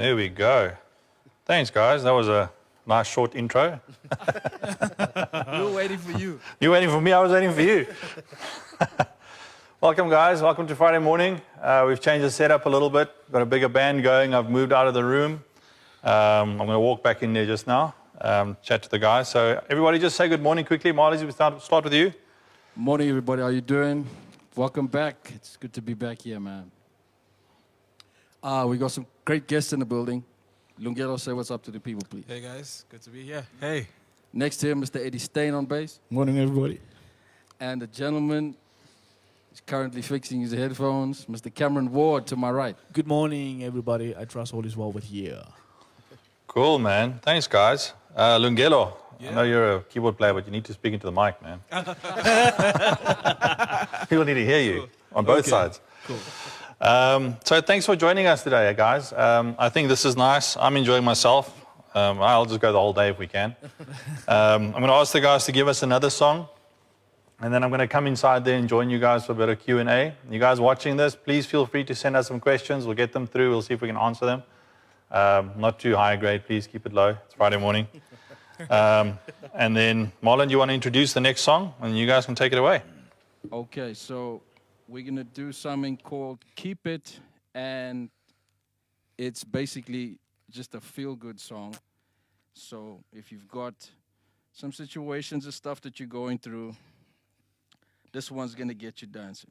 There we go. Thanks, guys. That was a nice short intro. We were waiting for you. You waiting for me? I was waiting for you. Welcome, guys. Welcome to Friday morning. We've changed the setup a little bit. Got a bigger band going. I've moved out of the room. I'm going to walk back in there just now, chat to the guys. So everybody just say good morning quickly. Marley, we start with you. Morning, everybody. How you doing? Welcome back. It's good to be back here, man. We got some great guests in the building. Lungelo, say what's up to the people, please. Hey guys, good to be here. Hey. Next to him, Mr. Eddie Stain on bass. Morning, everybody. And the gentleman is currently fixing his headphones, Mr. Cameron Ward to my right. Good morning, everybody. I trust all is well with you. Cool, man. Thanks, guys. Lungelo, Yeah. I know you're a keyboard player, but you need to speak into the mic, man. People need to hear you on both sides. Cool. So thanks for joining us today, guys. I think this is nice. I'm enjoying myself. I'll just go the whole day if we can. I'm going to ask the guys to give us another song, and then I'm going to come inside there and join you guys for a bit of Q&A. You guys watching this, please feel free to send us some questions. We'll get them through. We'll see if we can answer them. Not too high grade, please keep it low. It's Friday morning. And then, Marlon, you want to introduce the next song, and you guys can take it away. Okay, so we're going to do something called Keep It, and it's basically just a feel-good song. So if you've got some situations and stuff that you're going through, this one's going to get you dancing.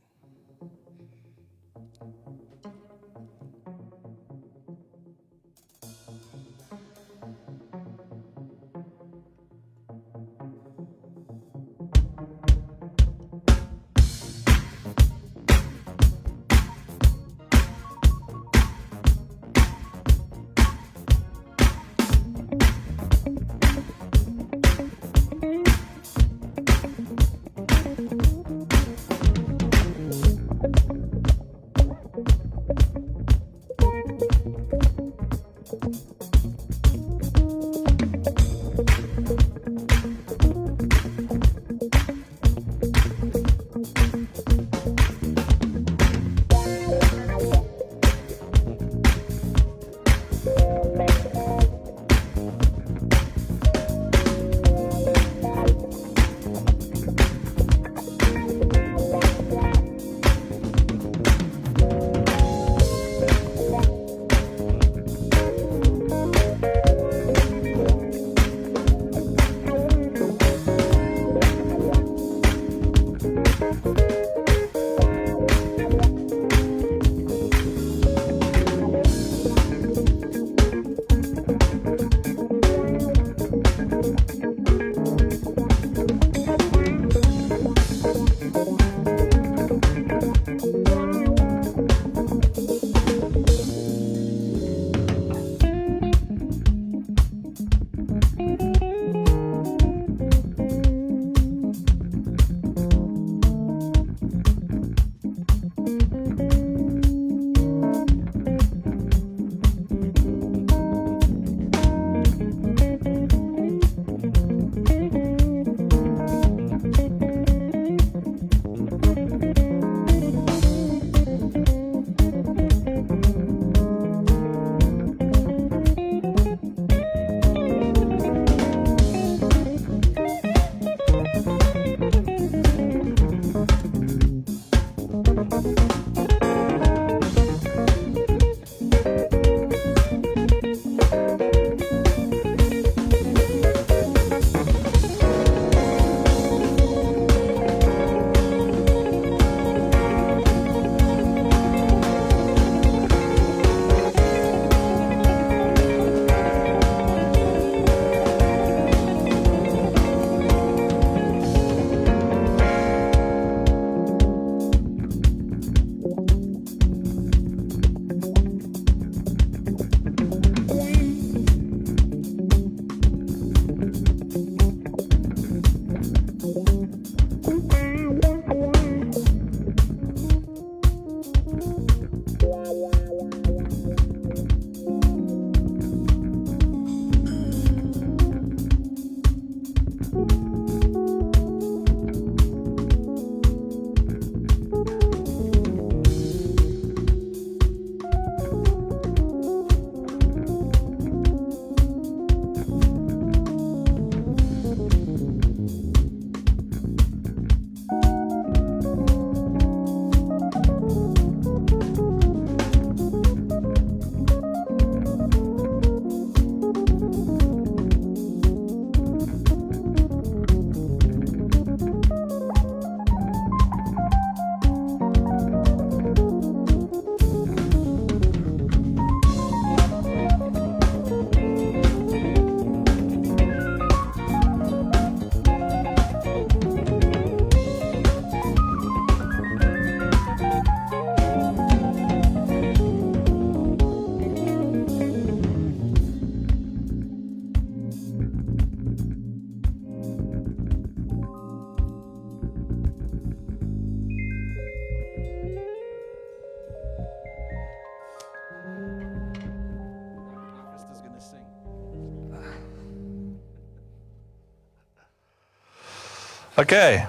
Okay.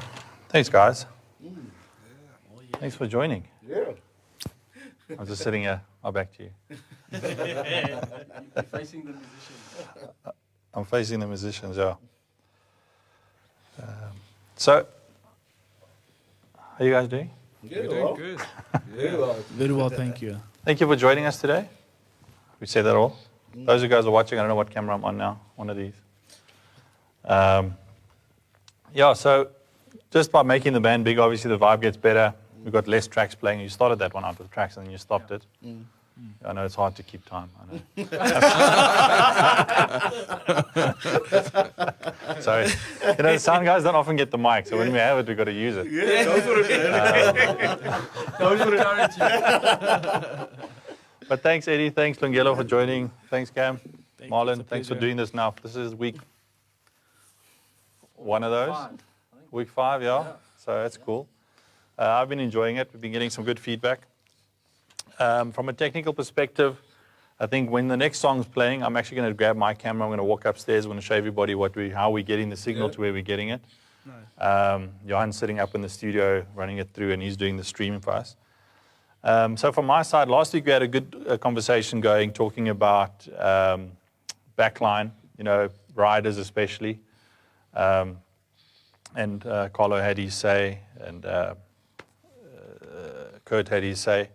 Thanks, guys. Thanks for joining. Yeah. I'm just sitting here. I'll back to you. You're facing the musicians. I'm facing the musicians, yeah. So, how are you guys doing? You're doing good. Very well, thank you. Thank you for joining us today. We say that all. Those of you guys are watching, I don't know what camera I'm on now, one of these. Yeah, so just by making the band big, obviously the vibe gets better. We've got less tracks playing. You started that one out with tracks and then you stopped it. I know it's hard to keep time. I know. Sorry. You know, the sound guys don't often get the mic, so when we have it, we've got to use it. Yeah, those would have been. But thanks, Eddie. Thanks, Lungelo, for joining. Thanks, Cam. Thank you. Marlon, It's a thanks for pleasure. doing this now. This is week one of those. Week 5, yeah. So that's cool. I've been enjoying it. We've been getting some good feedback. From a technical perspective, I think when the next song's playing, I'm actually going to grab my camera. I'm going to walk upstairs. I'm going to show everybody how we're getting the signal to where we're getting it. Johan's sitting up in the studio running it through, and he's doing the stream for us. So from my side, last week we had a good conversation going, talking about backline, you know, riders especially. And Carlo had his say, and Kurt had his say.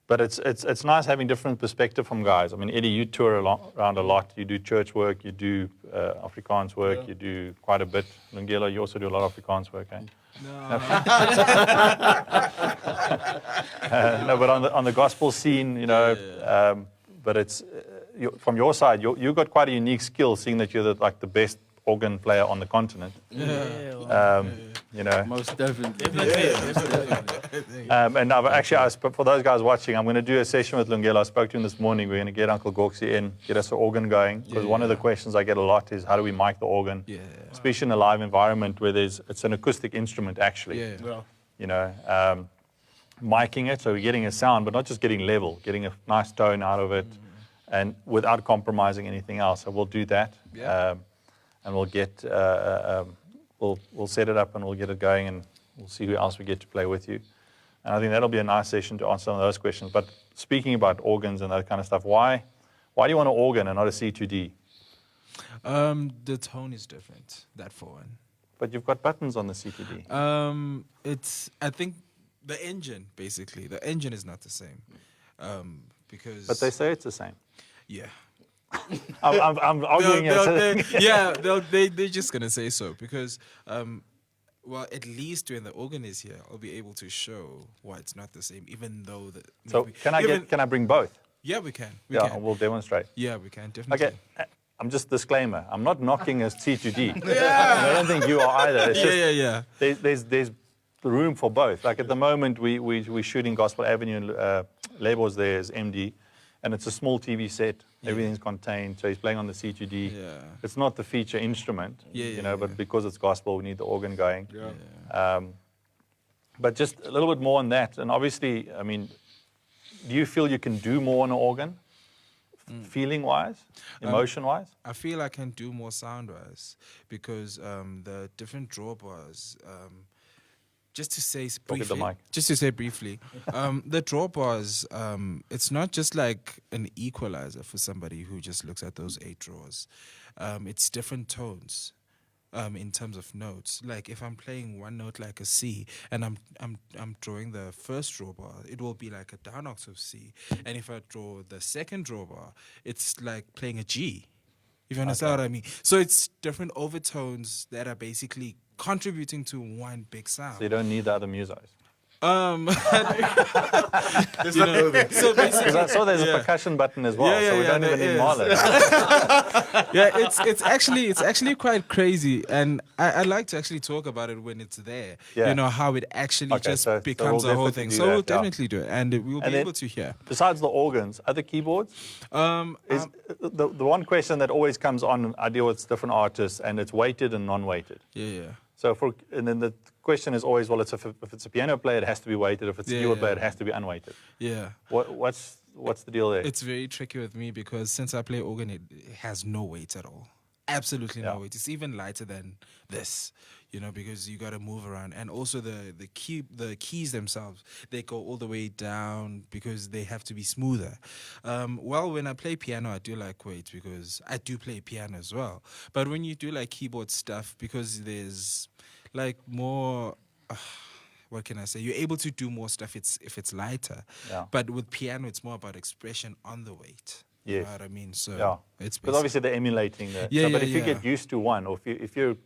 But it's nice having different perspective from guys. I mean, Eddie, you tour around a lot. You do church work, you do Afrikaans work, you do quite a bit. Lungelo, you also do a lot of Afrikaans work, eh? No, but on the gospel scene, you know, but it's from your side, you've got quite a unique skill, seeing that you're like the best organ player on the continent. You know, Most definitely. and for those guys watching, I'm going to do a session with Lungelo. I spoke to him this morning. We're going to get Uncle Gorksy in, get us an organ going. Because one of the questions I get a lot is, how do we mic the organ? Especially in a live environment where it's an acoustic instrument, actually. You know, miking it, so we're getting a sound, but not just getting level, getting a nice tone out of it, and without compromising anything else. So we'll do that. And we'll get, we'll set it up and we'll get it going, and we'll see who else we get to play with you. And I think that'll be a nice session to answer some of those questions. But speaking about organs and that kind of stuff, why do you want an organ and not a C2D? The tone is different, that for one. But you've got buttons on the C2D. I think the engine, basically. The engine is not the same. Because... But they say it's the same. Yeah. I'm arguing they're just gonna say so because, well, at least when the organ is here, I'll be able to show why it's not the same, even though the. So can I bring both? Yeah, we can. We'll demonstrate. Yeah, we can definitely. Okay, I'm just disclaimer. I'm not knocking a C2D. And I don't think you are either. It's just, There's room for both. Like at the moment, we're shooting Gospel Avenue, and Labels there is MD. And it's a small TV set. Everything's contained. So he's playing on the C2D. It's not the feature instrument, but because it's gospel, we need the organ going. But just a little bit more on that. And obviously, I mean, do you feel you can do more on an organ? Feeling-wise? Emotion-wise? I feel I can do more sound-wise because the different drawbars... Just to say briefly, the drawbars, it's not just like an equalizer for somebody who just looks at those 8 draws. It's different tones in terms of notes. Like if I'm playing one note like a C and I'm drawing the first drawbar, it will be like a down octave C. And if I draw the second drawbar, it's like playing a G. If you understand what I mean. So it's different overtones that are basically contributing to one big sound. So you don't need the other musos. So basically, Because I saw there's a percussion button as well, so we don't even need Marlon. it's actually quite crazy, and I like to actually talk about it when it's there. You know how it actually becomes a whole thing. So we'll definitely do it, and we'll be able to hear. Besides the organs, other keyboards. The one question that always comes on, I deal with different artists, and it's weighted and non-weighted. So and then the question is always, well, if it's a piano player, it has to be weighted. If it's a keyboard player, it has to be unweighted. What's the deal there? It's very tricky with me because since I play organ, it has no weight at all. absolutely no weight. It's even lighter than this, you know, because you got to move around. And also the keys themselves, they go all the way down because they have to be smoother. Well, when I play piano, I do like weight because I do play piano as well. But when you do like keyboard stuff, because there's like more... what can I say? You're able to do more stuff if it's lighter. Yeah. But with piano, it's more about expression on the weight. You know what I mean? So it's because obviously they're emulating that. Yeah, but if you get used to one, or if you're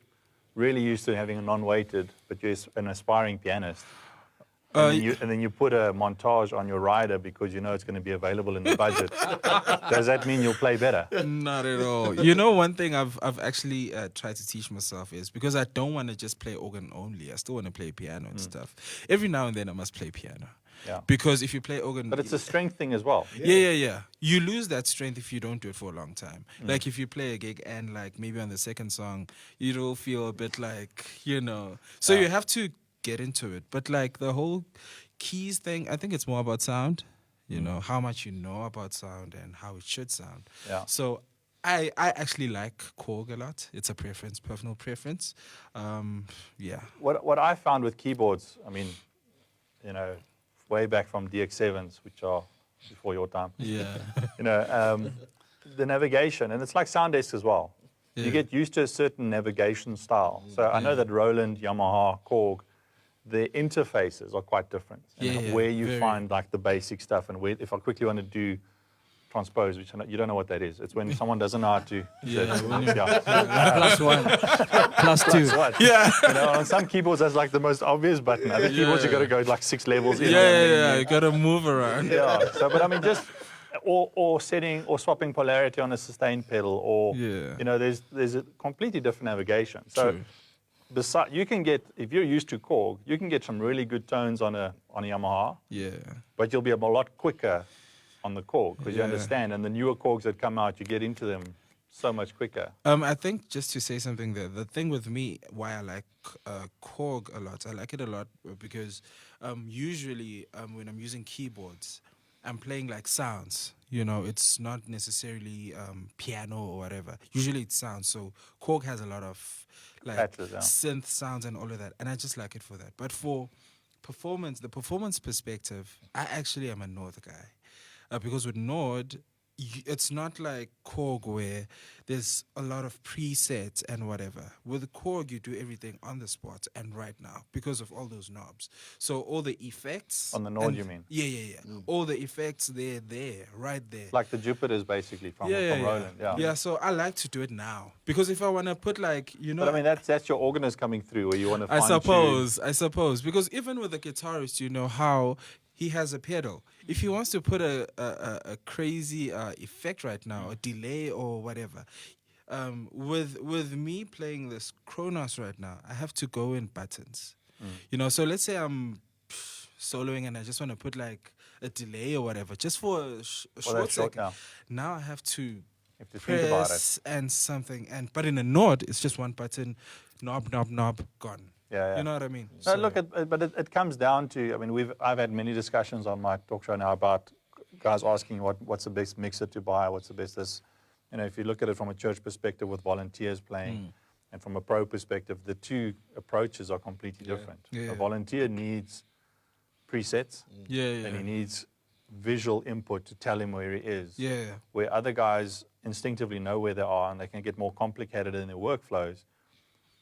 really used to having a non-weighted, but you're an aspiring pianist, and then you put a montage on your rider because you know it's going to be available in the budget, does that mean you'll play better? Not at all. You know, one thing I've actually tried to teach myself is because I don't want to just play organ only. I still want to play piano and stuff. Every now and then I must play piano. Yeah. Because if you play organ... But it's a strength thing as well. Yeah. You lose that strength if you don't do it for a long time. Like if you play a gig and like maybe on the second song, you'll feel a bit like, you know. So you have to get into it. But like the whole keys thing, I think it's more about sound. You know, how much you know about sound and how it should sound. Yeah. So I actually like Korg a lot. It's a preference, personal preference. Yeah. What I found with keyboards, I mean, you know, way back from DX7s, which are before your time. Yeah. You know, the navigation, and it's like sound desks as well. Yeah. You get used to a certain navigation style. So I know that Roland, Yamaha, Korg, their interfaces are quite different. And where you find like the basic stuff, and where, if I quickly want to do transpose, which you don't know what that is. It's when someone doesn't know how to. Plus one, plus two. Yeah. You know, on some keyboards that's like the most obvious button. Other keyboards you got to go like 6 levels in. Yeah. You got to move around. Yeah. So, but I mean, just or setting or swapping polarity on a sustain pedal, or you know, there's a completely different navigation. So. True. You can get, if you're used to Korg, you can get some really good tones on a Yamaha. Yeah. But you'll be a lot quicker on the Korg because you understand. And the newer Korgs that come out, you get into them so much quicker. I think just to say something there, the thing with me, why I like Korg a lot, I like it a lot because usually when I'm using keyboards, I'm playing like sounds. You know, it's not necessarily piano or whatever. Usually it's sounds. So Korg has a lot of like patches, synth sounds and all of that, and I just like it for that. But for performance, the performance perspective, I actually am a Nord guy because with Nord, it's not like Korg where there's a lot of presets and whatever. With Korg, you do everything on the spot and right now because of all those knobs. So all the effects... On the Nord, you mean? Yeah. All the effects, they're there, right there. Like the Jupiters, basically, from Roland. Yeah, so I like to do it now. Because if I want to put like, you know... But I mean, that's your organist coming through where you want to I suppose. Because even with the guitarist, you know how... he has a pedal. If he wants to put a crazy effect right now, a delay or whatever, with me playing this Kronos right now, I have to go in buttons. You know, so let's say I'm soloing and I just want to put like a delay or whatever, just for a short second. Now I have to think about it. And something, but in a Nord, it's just one button, knob, gone. Yeah. You know what I mean? No, look, but it comes down to, I mean, I've had many discussions on my talk show now about guys asking what's the best mixer to buy, what's the best this. You know, if you look at it from a church perspective with volunteers playing, and from a pro perspective, the two approaches are completely different. A volunteer needs presets, and he needs visual input to tell him where he is. Where other guys instinctively know where they are, and they can get more complicated in their workflows,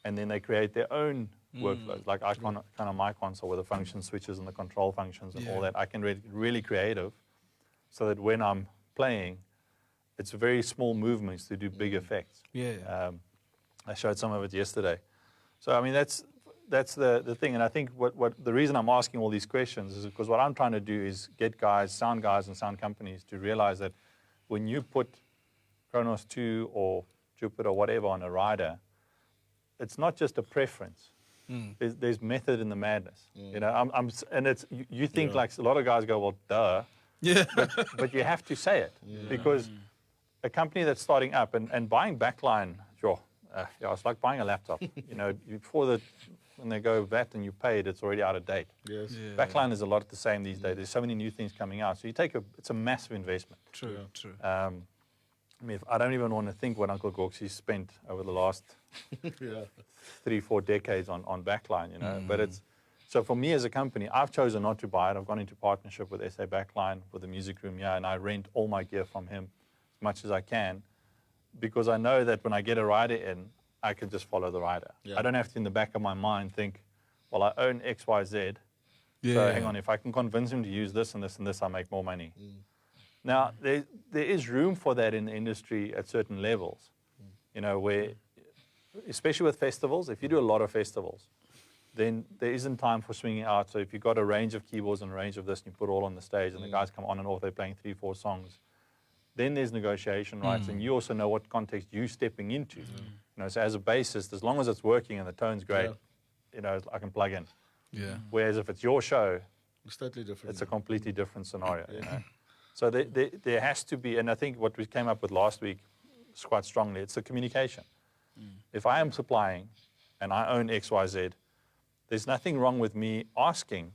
and then they create their own workflows. Like kind of my console with the function switches and the control functions and all that. I can really creative, so that when I'm playing, it's very small movements to do big effects. I showed some of it yesterday. So I mean that's the thing, and I think what the reason I'm asking all these questions is because what I'm trying to do is get sound guys and sound companies to realize that when you put Kronos 2 or Jupiter or whatever on a rider, it's not just a preference. There's method in the madness. You know, and it's you think like a lot of guys go, well, duh. But you have to say it because a company that's starting up and buying backline, it's like buying a laptop. You know, when they go VAT and you pay it, it's already out of date. Backline is a lot the same these days. There's so many new things coming out. So it's a massive investment. True. I mean, I don't even want to think what Uncle Gorksy spent over the last 3-4 decades on backline, you know. But it's, so for me as a company, I've chosen not to buy it. I've gone into partnership with SA Backline, with the music room here, and I rent all my gear from him as much as I can, because I know that when I get a rider in, I can just follow the rider. I don't have to, in the back of my mind, think, well, I own X, Y, Z. So hang on, if I can convince him to use this and this and this, I'll make more money. Now, there is room for that in the industry at certain levels, you know, where, especially with festivals, if you do a lot of festivals, then there isn't time for swinging out. So if you've got a range of keyboards and a range of this, and you put it all on the stage, and the guys come on and off, they're playing 3-4 songs, then there's negotiation rights, and you also know what context you're stepping into. You know, so as a bassist, as long as it's working and the tone's great, you know, I can plug in. Whereas if it's your show, It's totally different. it's a completely different scenario. You know? So there has to be, and I think what we came up with last week is quite strongly, it's the communication. If I am supplying and I own X, Y, Z, there's nothing wrong with me asking,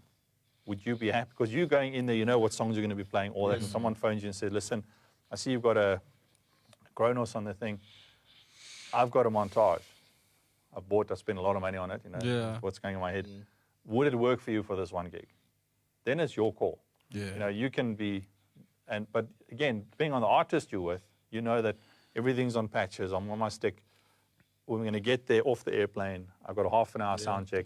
would you be happy? Because you're going in there, you know what songs you're going to be playing, all that, and someone phones you and says, listen, I see you've got a Kronos on the thing. I've got a montage. I spent a lot of money on it, you know, what's going in my head. Would it work for you for this one gig? Then it's your call. You know, you can be, but again, depending on the artist you're with, you know that everything's on patches. I'm on my stick. We're going to get there off the airplane. I've got a half an hour sound check.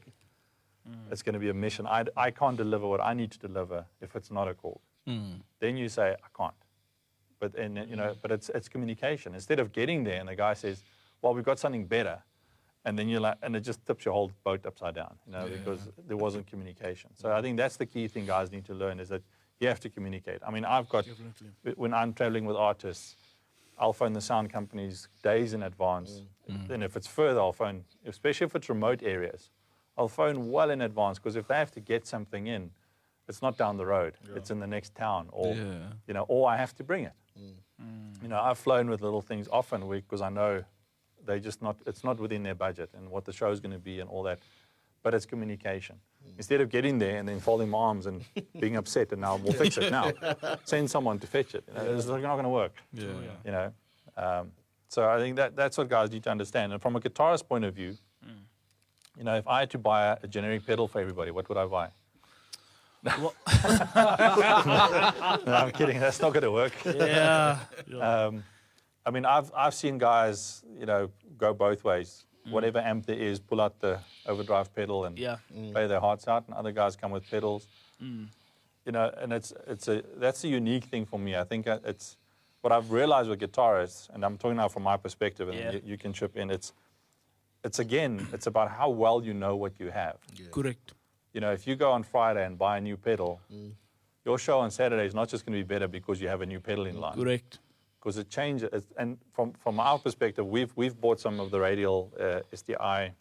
It's going to be a mission. I can't deliver what I need to deliver if it's not a call. Then you say, I can't. But you know, but it's communication. Instead of getting there and the guy says, well, we've got something better, and then you're like, and it just tips your whole boat upside down, you know, because there wasn't communication. So I think that's the key thing guys need to learn, is that you have to communicate. I mean, I've got, when I'm traveling with artists, I'll phone the sound companies days in advance. Then if it's further, I'll phone, especially if it's remote areas, I'll phone well in advance, because if they have to get something in, it's not down the road. It's in the next town, or you know, or I have to bring it. You know, I've flown with little things often because I know they just not. It's not within their budget and what the show's going to be and all that. But it's communication. Instead of getting there and then folding my arms and being upset and now we'll fix it now, send someone to fetch it. You know, it's not going to work. You know, so I think that's what guys need to understand. And from a guitarist point of view, you know, if I had to buy a generic pedal for everybody, what would I buy? No, I'm kidding. That's not going to work. I mean, I've seen guys, you know, go both ways. Whatever amp there is, pull out the overdrive pedal and play their hearts out, and other guys come with pedals. You know, and that's a unique thing for me. I think it's what I've realized with guitarists, and I'm talking now from my perspective, and you can chip in. It's about how well you know what you have. Correct. You know, if you go on Friday and buy a new pedal, your show on Saturday is not just going to be better because you have a new pedal in line. Correct. Because it changes. And from our perspective, we've bought some of the radial SDI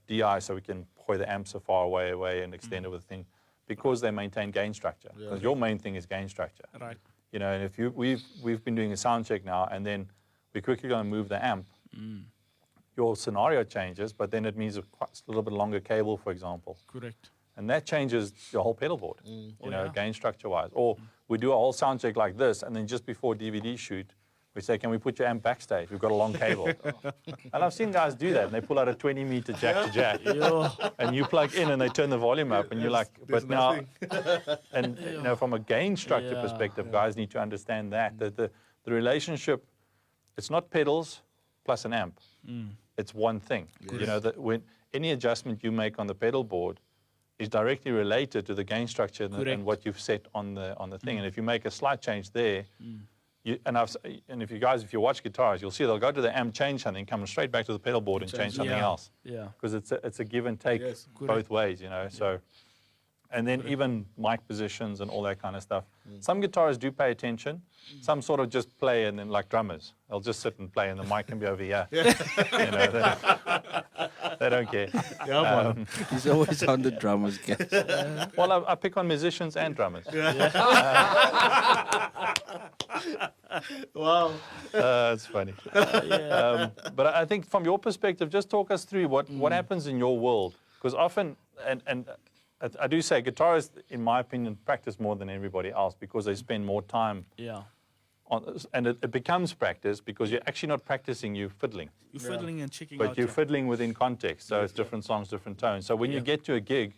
DI so we can play the amps so far away and extend it with the thing, because they maintain gain structure. Because your main thing is gain structure. Right. You know, and if we've been doing a sound check now, and then we're quickly going to move the amp. Your scenario changes, but then it means a little bit longer cable, for example. Correct. And that changes your whole pedal board, you know, gain structure-wise. Or we do a whole sound check like this, and then just before DVD shoot, we say, can we put your amp backstage? We've got a long cable. And I've seen guys do that, and they pull out a 20-meter jack to jack. And you plug in, and they turn the volume up, and you're like, but now... And, you know, from a gain structure perspective, guys need to understand that the relationship, it's not pedals plus an amp. It's one thing. You know, that when any adjustment you make on the pedal board is directly related to the gain structure and what you've set on the thing. And if you make a slight change there, if you watch guitars, you'll see they'll go to the amp, change something, come straight back to the pedal board and change something else. Because it's a give and take both ways, you know. So, and then even mic positions and all that kind of stuff. Some guitarists do pay attention. Some sort of just play, and then like drummers, they'll just sit and play, and the mic can be over here. You know, they don't care. He's always on the drummers, guys. Well, I pick on musicians and drummers. Wow. It's funny. But I think from your perspective, just talk us through what happens in your world. Because often, and I do say guitarists, in my opinion, practice more than everybody else because they spend more time and it becomes practice because you're actually not practicing, you're fiddling. You're fiddling and checking But out. you're fiddling within context, so it's different songs, different tones. So when you get to a gig,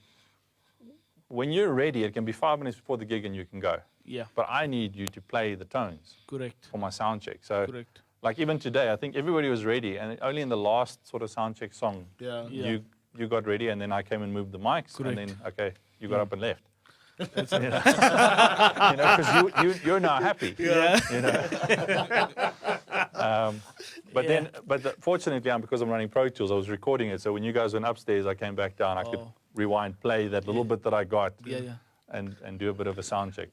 when you're ready, it can be 5 minutes before the gig and you can go. Yeah. But I need you to play the tones Correct. for my sound check. So, Correct. like even today, I think everybody was ready, and only in the last sort of sound check song, Yeah. you got ready, and then I came and moved the mics, Correct. and then okay, you got up and left. Because you're now happy. Yeah. You know? Fortunately, because I'm running Pro Tools, I was recording it. So when you guys went upstairs, I came back down. I could rewind, play that little bit that I got, and do a bit of a sound check.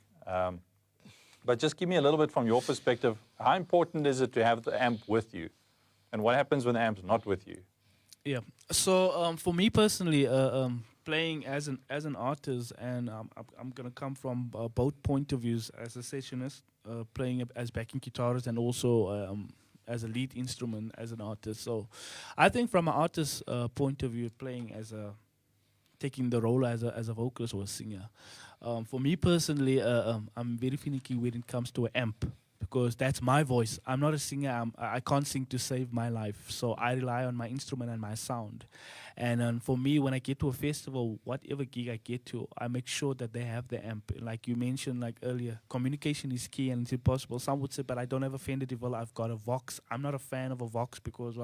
But just give me a little bit from your perspective. How important is it to have the amp with you, and what happens when the amp's not with you? Yeah. So for me personally, playing as an artist, and I'm gonna come from both point of views as a sessionist, playing as backing guitarist, and also as a lead instrument as an artist. So I think from an artist's point of view, playing taking the role as a vocalist or a singer. For me personally, I'm very finicky when it comes to an amp, because that's my voice. I'm not a singer. I can't sing to save my life. So I rely on my instrument and my sound. And for me, when I get to a festival, whatever gig I get to, I make sure that they have the amp. Like you mentioned like earlier, communication is key and it's impossible. Some would say, but I don't have a Fender DeVille, I've got a Vox. I'm not a fan of a Vox because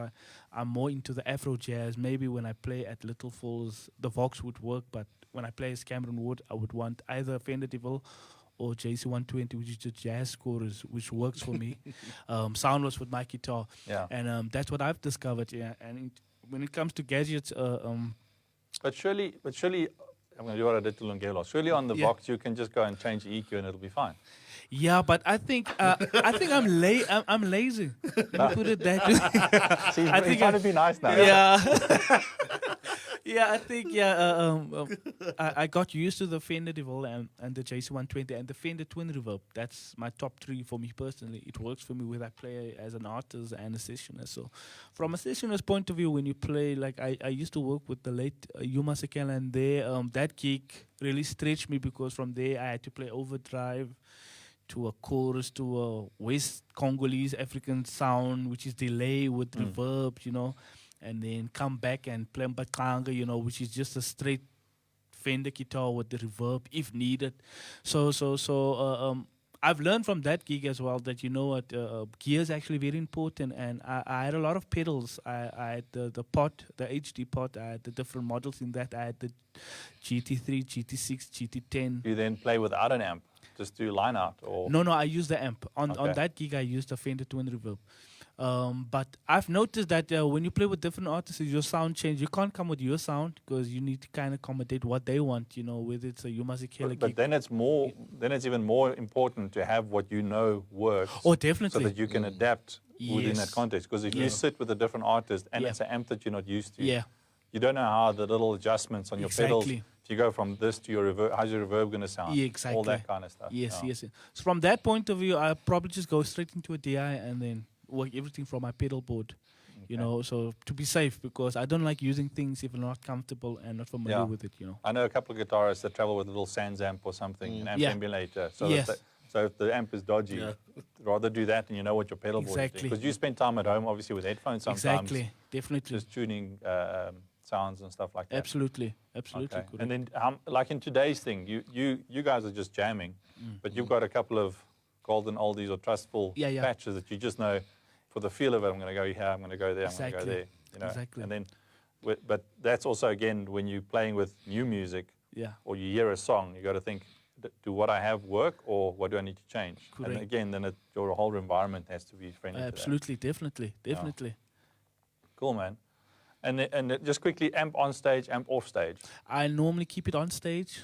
I'm more into the Afro jazz. Maybe when I play at Little Falls, the Vox would work, but when I play as Cameron Wood, I would want either a Fender DeVille or JC120, which is the jazz chorus, which works for me. Soundless with my guitar. Yeah. And that's what I've discovered, yeah. And when it comes to gadgets... But surely, I'm going to do what I did to Lungelo. Surely on the Vox, you can just go and change the EQ and it'll be fine. Yeah, but I think I'm lazy. Let me put it that way. See, he's trying to be nice now. Yeah. Yeah, I think, I got used to the Fender DeVille and the JC120 and the Fender Twin Reverb. That's my top three for me personally. It works for me whether I play as an artist and a sessionist. So from a sessionist point of view, when you play, like I used to work with the late Yuma Sekela, and that gig really stretched me because from there I had to play overdrive to a chorus, to a West Congolese African sound, which is delay with reverb, you know, and then come back and play Mbakanga, you know, which is just a straight Fender guitar with the reverb if needed. So I've learned from that gig as well that, you know what, gear is actually very important, and I had a lot of pedals. I had the pot, the HD pot, I had the different models in that. I had the GT3, GT6, GT10. You then play without an amp, just do line out? Or No, I use the amp. On that gig, I used the Fender Twin Reverb. But I've noticed that when you play with different artists, your sound change. You can't come with your sound because you need to kind of accommodate what they want, you know, whether it's a Yuma Sekela gig. But then it's even more important to have what you know works. Oh, definitely. So that you can adapt within that context. Because if you sit with a different artist and it's an amp that you're not used to, you don't know how the little adjustments on your pedals, if you go from this to your reverb, how's your reverb going to sound? Yeah, exactly. All that kind of stuff. Yes. So from that point of view, I probably just go straight into a DI and then work everything from my pedal board, you know, so to be safe, because I don't like using things if I'm not comfortable and not familiar with it, you know. I know a couple of guitarists that travel with a little Sans amp or something, an amp emulator. So, so if the amp is dodgy, rather do that and you know what your pedal board is doing. Because you spend time at home, obviously, with headphones sometimes. Exactly, definitely. Just tuning sounds and stuff like that. Absolutely. Okay. And then, like in today's thing, you guys are just jamming, but you've got a couple of golden oldies or trustful patches that you just know, for the feel of it, I'm going to go here, I'm going to go there, I'm going to go there. You know? Exactly. And then, but that's also, again, when you're playing with new music or you hear a song, you got to think, do what I have work or what do I need to change? Correct. And again, then your whole environment has to be friendly Absolutely, to that. definitely. Cool, man. And just quickly, amp on stage, amp off stage. I normally keep it on stage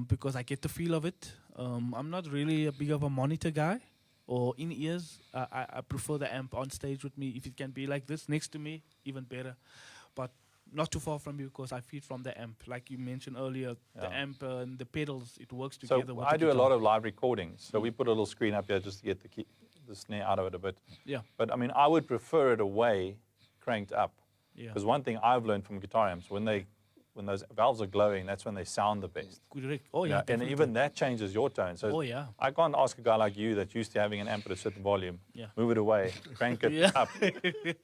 because I get the feel of it. I'm not really a big of a monitor guy or in ears. I prefer the amp on stage with me. If it can be like this next to me, even better. But not too far from me because I feed from the amp. Like you mentioned earlier, the amp and the pedals, it works together. So with I the do a guitar. lot of live recordings. So we put a little screen up here just to get the snare out of it a bit. Yeah. But I mean, I would prefer it away, cranked up. Yeah. Because one thing I've learned from guitar amps, when they when those valves are glowing, that's when they sound the best. Correct. Oh You yeah. know, and definitely. even that changes your tone. So Oh, yeah. I can't ask a guy like you that's used to having an amp at a certain volume, Yeah. move it away, crank it Yeah. up,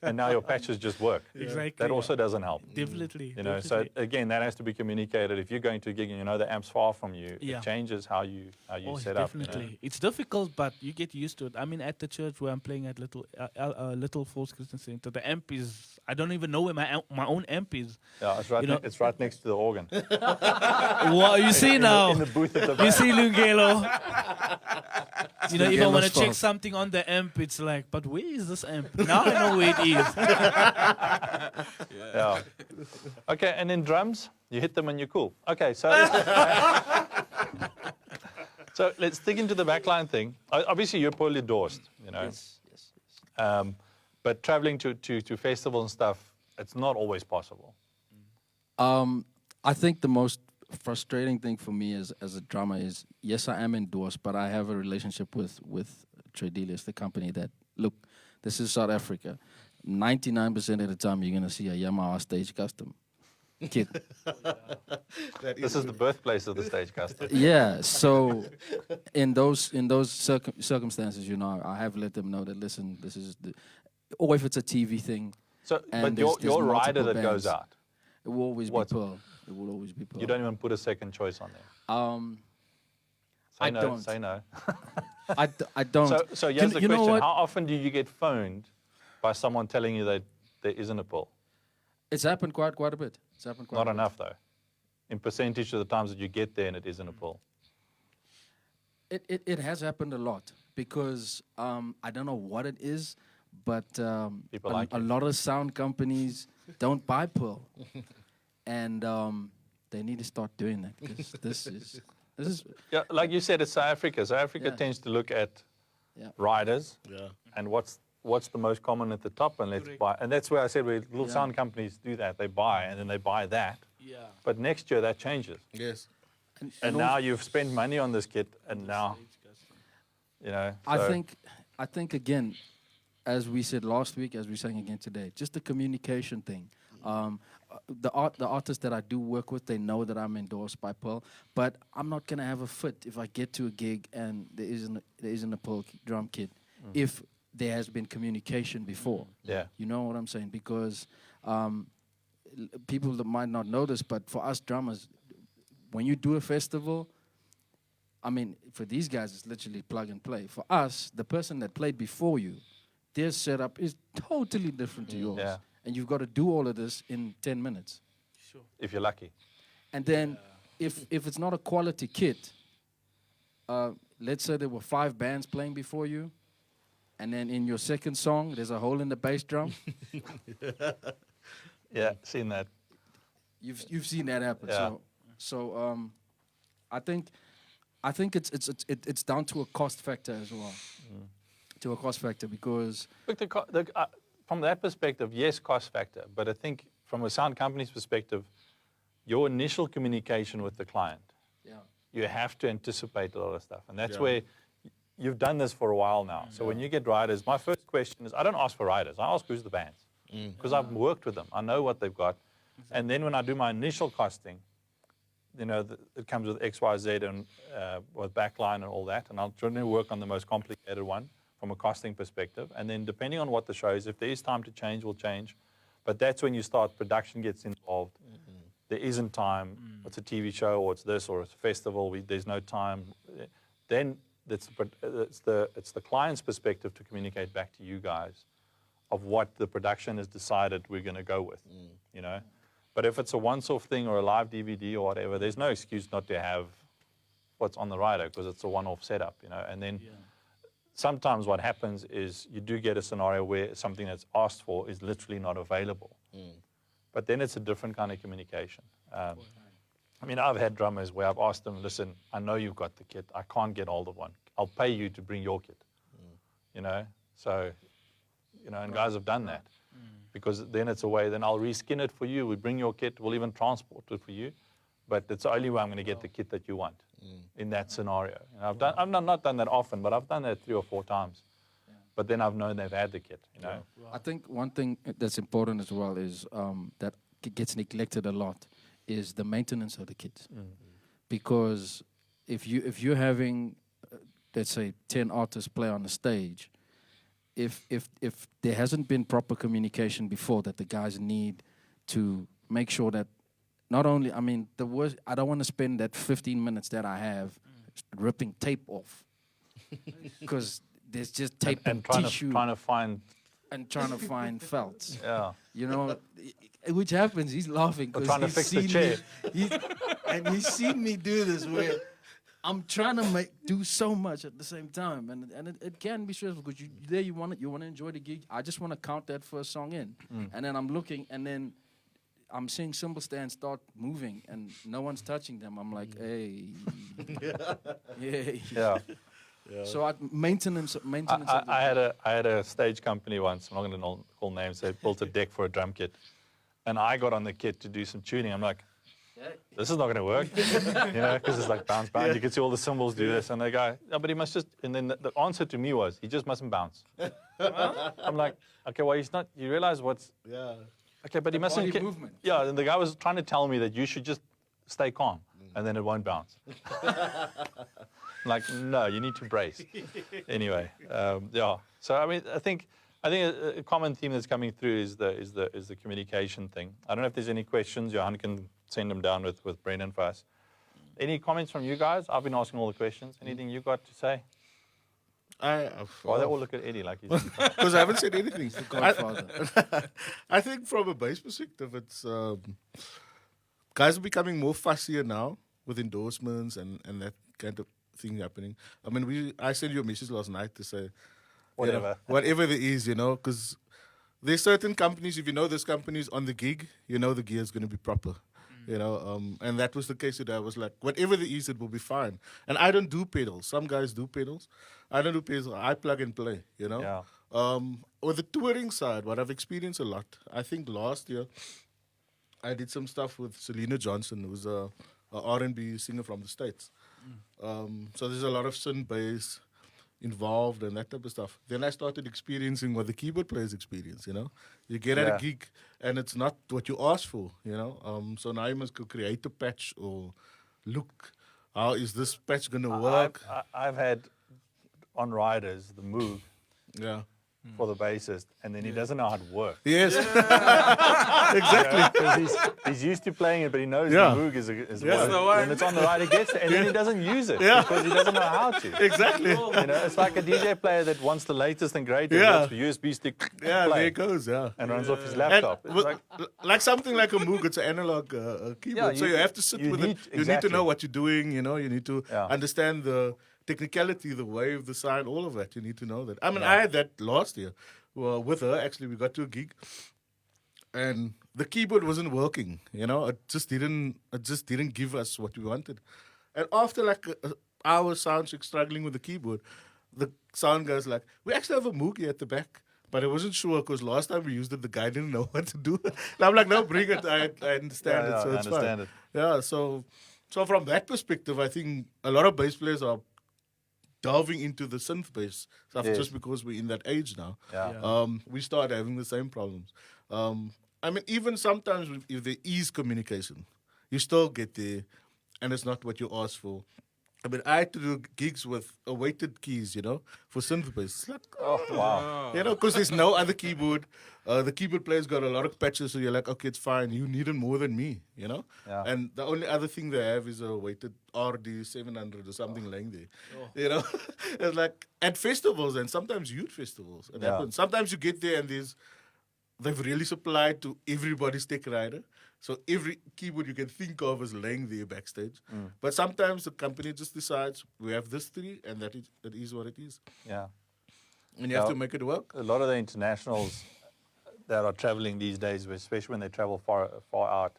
and now your patches just work. Exactly. That yeah. also doesn't help. Definitely. You know, so definitely. again, that has to be communicated. If you're going to a gig and you know the amp's far from you, Yeah. it changes how you Oh, set up. definitely. You know? It's difficult, but you get used to it. I mean, at the church where I'm playing at Little Falls Christian Center, the amp is, I don't even know where my own amp is. Yeah, it's right, You know- it's right next to the organ. Well, you see now. In the booth at the You back. see, Lungelo. You know, if I want to Lungelo's check fault. something on the amp, it's like, but where is this amp? Now I know where it is. Yeah. Okay, and then drums, you hit them and you're cool. Okay, so so let's dig into the backline thing. Obviously, you're poorly endorsed, you know. Yes, yes, yes. But traveling to festivals and stuff, it's not always possible. I think the most frustrating thing for me as a drummer is, yes, I am endorsed, but I have a relationship with Tradilius, the company that, look, this is South Africa. 99% of the time, you're going to see a Yamaha Stage Custom kit. This is the birthplace of the stage custom. Yeah, so in those circumstances, you know, I have let them know that, listen, this is the, or if it's a TV thing, So, and but there's your rider multiple that goes bands. out, It will always What? be Pearl. It will always be Pearl. you don't even put a second choice on there. Say I no, don't. Say no. I don't. So here's the you know question: what? how often do you get phoned by someone telling you that there isn't a pull? It's happened quite a bit. It's happened quite Not a bit. enough, though. In percentage of the times that you get there and it isn't a pull. It has happened a lot because I don't know what it is, but People like a it. lot of sound companies don't buy Pearl, and they need to start doing that because this is Yeah, like you said, it's South Africa. South Africa Yeah. tends to look at Yeah. riders Yeah. and what's the most common at the top, and let's buy. And that's where I said where little Yeah. sound companies do that. They buy and then they buy that. Yeah. But next year that changes. Yes. And now you've spent money on this kit, and now, you know. I so- think again, as we said last week, as we're saying again today, just the communication thing. The artists that I do work with, they know that I'm endorsed by Pearl, but I'm not gonna have a fit if I get to a gig and there isn't a Pearl drum kit, if there has been communication before. Yeah. You know what I'm saying? Because people that might not know this, but for us drummers, when you do a festival, I mean, for these guys, it's literally plug and play. For us, the person that played before you, their setup is totally different to yours. Yeah. And you've got to do all of this in 10 minutes. if you're lucky. And then if it's not a quality kit, let's say there were 5 bands playing before you, and then in your second song, there's a hole in the bass drum. Yeah, seen that. You've seen that happen. Yeah. So I think it's down to a cost factor as well. To a cost factor because Look, from that perspective, yes, cost factor. But I think from a sound company's perspective, your initial communication with the client, you have to anticipate a lot of stuff. And that's Yeah. where you've done this for a while now. So when you get riders, my first question is, I don't ask for riders. I ask who's the bands. Because I've worked with them. I know what they've got. And then when I do my initial costing, you know, it comes with X, Y, Z and with backline and all that. And I'll try to work on the most complicated one from a costing perspective. And then depending on what the show is, if there is time to change, we'll change. But that's when you start, production gets involved. There isn't time. It's a TV show or it's this or it's a festival. There's no time. Then it's the client's perspective to communicate back to you guys of what the production has decided we're going to go with, you know. But if it's a once-off thing or a live DVD or whatever, there's no excuse not to have what's on the rider because it's a one-off setup, you know. And then sometimes what happens is you do get a scenario where something that's asked for is literally not available. But then it's a different kind of communication. I mean, I've had drummers where I've asked them, listen, I know you've got the kit. I can't get hold of one. I'll pay you to bring your kit, you know. So, you know, and guys have done that. Because then it's a way, then I'll reskin it for you. We bring your kit, we'll even transport it for you. But it's the only way I'm going to get the kit that you want in that scenario. And I've not done that often, but I've done that 3 or 4 times. But then I've known they've had the kit, you know. I think one thing that's important as well is that gets neglected a lot is the maintenance of the kit. Because if you're having, let's say, 10 artists play on the stage, if there hasn't been proper communication before, that the guys need to make sure that not only, I mean, I don't want to spend that 15 minutes that I have ripping tape off, because there's just tape and tissue trying to find felts. Yeah. You know, which happens. He's laughing because trying to fix the chair. And he's seen me do this where I'm trying to do so much at the same time, and it can be stressful because you want to enjoy the gig. I just want to count that first song in, and then I'm looking, and then I'm seeing cymbal stands start moving, and no one's touching them. I'm like, hey, Yeah. So maintenance. I had a stage company once. I'm not going to call names. They built a deck for a drum kit, and I got on the kit to do some tuning. I'm like, this is not going to work, you know, because it's like bounce. You can see all the cymbals do this, and they go, no, but he must just. And then the answer to me was, he just mustn't bounce. I'm like, okay, well, he's not. You realize what's? Yeah. Okay, but he mustn't. Body movement. Yeah, and the guy was trying to tell me that you should just stay calm, and then it won't bounce. Like, no, you need to brace. Anyway, yeah. So I mean, I think a common theme that's coming through is the communication thing. I don't know if there's any questions. Johan can send them down with Brendan for us. Any comments from you guys? I've been asking all the questions. Anything you got to say? They all look at Eddie like he's because I haven't said anything. The Godfather. I think from a bass perspective, it's guys are becoming more fussier now with endorsements and that kind of thing happening. I mean, I sent you a message last night to say whatever there is, you know, because there's certain companies. If you know this company's on the gig, you know the gear is going to be proper. You know, and that was the case today. I was like, whatever there is, it will be fine. And I don't do pedals. Some guys do pedals. I don't do pedals. I plug and play, you know. Yeah. Or the touring side, what I've experienced a lot. I think last year, I did some stuff with Selena Johnson, who's a R&B singer from the States. So there's a lot of synth bass involved and that type of stuff. Then I started experiencing what the keyboard players experience, you know. You get at a gig and it's not what you asked for, you know. So now you must go create a patch or look, how is this patch going to work? I've had on riders the Moog for the bassist, and then he doesn't know how to work. Yes. Exactly. He's used to playing it, but he knows the Moog is one. And it's on the ride, he gets it, and then he doesn't use it because he doesn't know how to. Exactly. You know, it's like a DJ player that wants the latest and greatest. Yeah. USB stick. Yeah, play, there it goes, and runs off his laptop. And like something like a Moog, it's an analog keyboard. So you have to sit with it. You need to know what you're doing, you know, you need to understand the technicality, the wave, the sign, all of that. You need to know that. I mean, I had that last year with her. Actually, we got to a gig, and the keyboard wasn't working. You know, it just didn't give us what we wanted. And after like an hour sound check struggling with the keyboard, the sound guy's like, "We actually have a Moog here at the back." But I wasn't sure because last time we used it, the guy didn't know what to do. And I'm like, "No, bring it. I understand it, so it's fine." Yeah. So from that perspective, I think a lot of bass players are delving into the synth bass stuff just because we're in that age now. We start having the same problems. I mean, even sometimes if there is communication, you still get there, and it's not what you asked for. I mean, I had to do gigs with weighted keys, you know, for synth bass. It's like, oh, wow. You know, because there's no other keyboard. The keyboard player's got a lot of patches, so you're like, okay, it's fine. You need it more than me, you know? Yeah. And the only other thing they have is a weighted RD 700 or something laying there. You know? It's like at festivals and sometimes youth festivals. It happens. Sometimes you get there and they've really supplied to everybody's tech rider. So every keyboard you can think of is laying there backstage. But sometimes the company just decides, we have this three, and that is what it is. Yeah. And you have to make it work. A lot of the internationals that are traveling these days, especially when they travel far out,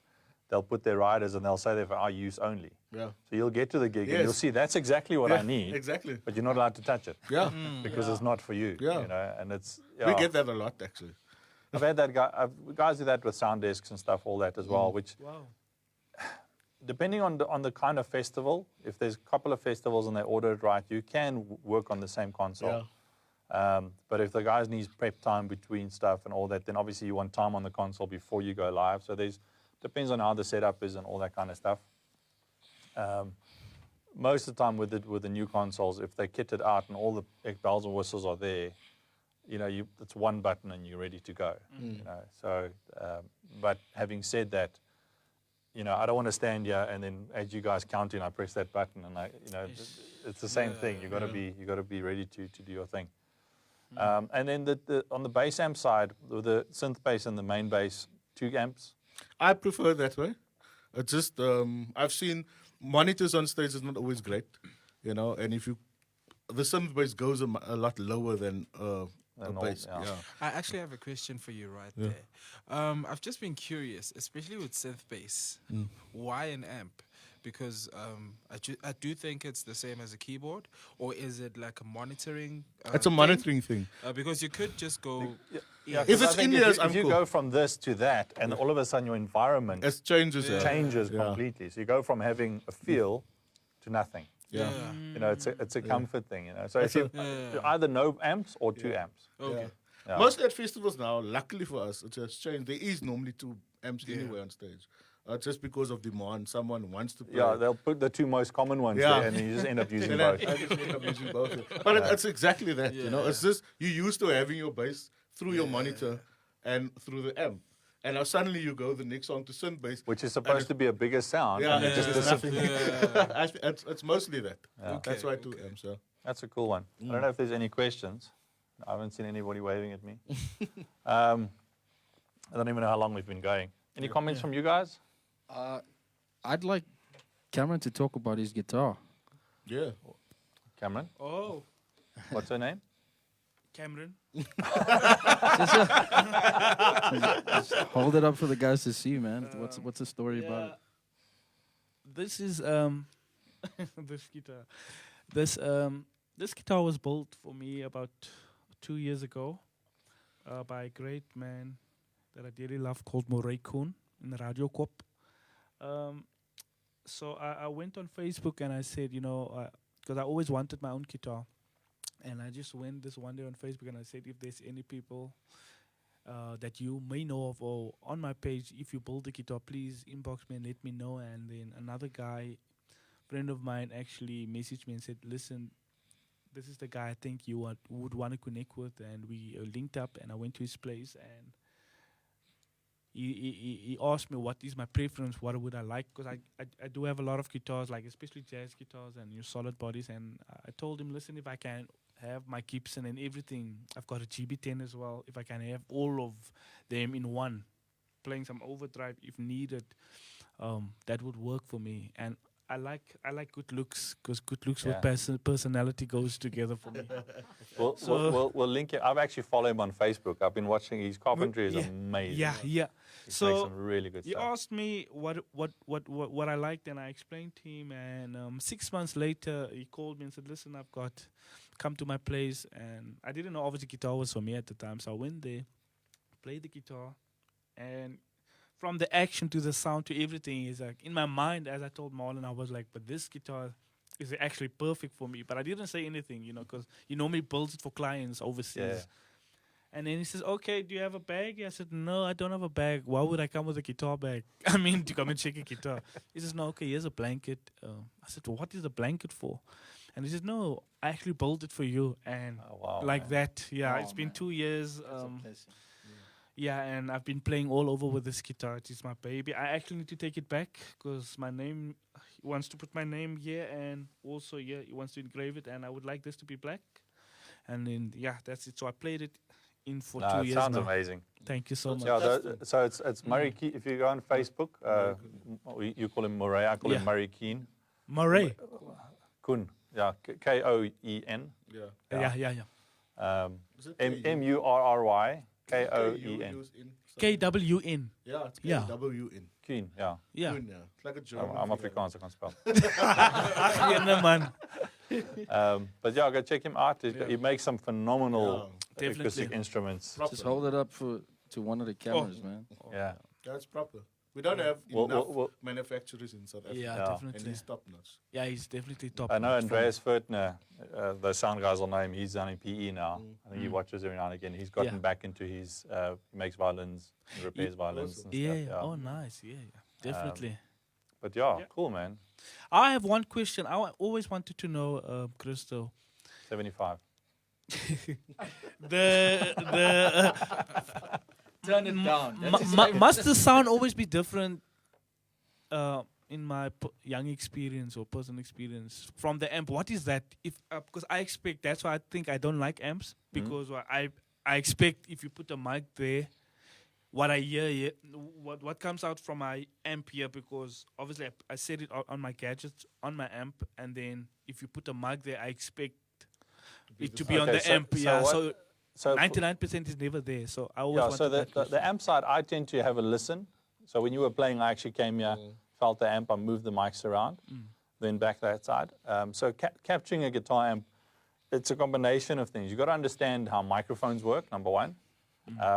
they'll put their riders and they'll say they're for our use only. Yeah. So you'll get to the gig and you'll see that's exactly what I need. Exactly. But you're not allowed to touch it. Yeah. Because it's not for you. Yeah. You know, and it's we get that a lot actually. I've had that guys do that with sound desks and stuff, all that as well. Which, depending on the kind of festival, if there's a couple of festivals and they order it right, you can work on the same console. But if the guys need prep time between stuff and all that, then obviously you want time on the console before you go live. So there's Depends on how the setup is and all that kind of stuff. Most of the time with the new consoles, if they're kitted out and all the bells and whistles are there, it's one button and you're ready to go. So, but having said that, I don't want to stand here and then as you guys count in, I press that button and it's the same thing. You got to be ready to do your thing. And then on the bass amp side, with the synth bass and the main bass, 2 amps. I prefer that way. It's just I've seen monitors on stage is not always great, and if the synth bass goes a lot lower than a bass. Yeah. I actually have a question for you there. I've just been curious, especially with synth bass. Why an amp? Because I do think it's the same as a keyboard, or is it like a monitoring? It's a monitoring thing. Because you could just go. If it's India's, if you go from this to that, and all of a sudden your environment changes completely. So you go from having a feel to nothing. Yeah. It's a comfort thing. So if you either no amps or 2 amps. Okay. Yeah. Mostly at festivals now, luckily for us, it has changed. There is normally 2 amps anyway on stage. Just because of demand, someone wants to play. Yeah, they'll put the 2 most common ones there, and then you just end up using both. I just end up using both. But it's exactly that, It's just you're used to having your bass through your monitor and through the amp. And now suddenly you go the next song to synth bass. Which is supposed to be a bigger sound. Yeah, and it just disappears. It's mostly that. Yeah. That's why 2 amps. Yeah. That's a cool one. I don't know if there's any questions. I haven't seen anybody waving at me. I don't even know how long we've been going. Any comments from you guys? I'd like Cameron to talk about his guitar. Yeah. Cameron? Oh, What's her name? Cameron. Just hold it up for the guys to see, man. What's the story about it? This is this guitar. This guitar was built for me about 2 years ago by a great man that I dearly love called Moray Koen in the Radio Corp. So I went on Facebook and I said, because I always wanted my own guitar. And I just went this one day on Facebook and I said, if there's any people that you may know of or on my page, if you build a guitar, please inbox me and let me know. And then another guy, friend of mine, actually messaged me and said, listen, this is the guy I think you would want to connect with. And we linked up and I went to his place and he asked me what is my preference, what would I like, because I do have a lot of guitars, like especially jazz guitars and your solid bodies, and I told him, listen, if I can have my Gibson and everything, I've got a GB10 as well, if I can have all of them in one, playing some overdrive if needed, that would work for me. And I like good looks, because good looks with personality goes together for me. We'll link it. I've actually followed him on Facebook. I've been watching his carpentry is amazing. Yeah. He makes some really good he stuff. asked me what I liked, and I explained to him. And 6 months later, he called me and said, "Listen, come to my place." And I didn't know obviously guitar was for me at the time, so I went there, played the guitar, and from the action to the sound to everything is like in my mind. As I told Marlon, I was like, "But this guitar is actually perfect for me." But I didn't say anything, because he normally builds it for clients overseas. Yeah. And then he says, "Okay, do you have a bag?" I said, "No, I don't have a bag. Why would I come with a guitar bag? I mean, to come and check a guitar." He says, "No, okay, here's a blanket." I said, "What is the blanket for?" And he says, "No, I actually built it for you." And that. Yeah, it's been 2 years. Yeah, and I've been playing all over with this guitar. It's my baby. I actually need to take it back because my name, he wants to put my name here, and also he wants to engrave it, and I would like this to be black. And then that's it. So I played it in for 2 years. It sounds now. amazing. Thank you so much. Yeah, so it's Murray Keen. If you go on Facebook, you call him Moray. I call him Murray Keen. Murray. Koen. Yeah, Koen. Yeah. Murry. Koen. KWN. Yeah, it's Yeah. KWN. Keen, yeah. Yeah. Koen, yeah. It's like a German. I'm Afrikaans, I can't spell. Man. But go check him out. He makes some phenomenal acoustic Definitely. instruments. Just hold it up to one of the cameras, man. Yeah. That's proper. We don't have enough manufacturers in South Africa. Yeah, definitely. And he's top notch. Yeah, he's definitely top. I know Andreas Furtner, the sound guys will know him. He's on PE now. I think he watches every now and again. He's gotten back into his, he makes violins and repairs violins and yeah, stuff. Yeah. Oh, nice. Yeah, definitely. But yeah, cool, man. I have one question. I always wanted to know, Christo. 75. Turn it down. Must the sound always be different in my young experience or personal experience from the amp? What is that? If because I expect, that's why I think I don't like amps, because I expect if you put a mic there, what I hear, what comes out from my amp here, because obviously I set it on my gadgets, on my amp, and then if you put a mic there, I expect it to be on the amp. So 99% is never there. So I always so the amp side, I tend to have a listen. So when you were playing, I actually came here, felt the amp, I moved the mics around, then back that side. So capturing a guitar amp, it's a combination of things. You've got to understand how microphones work, number one,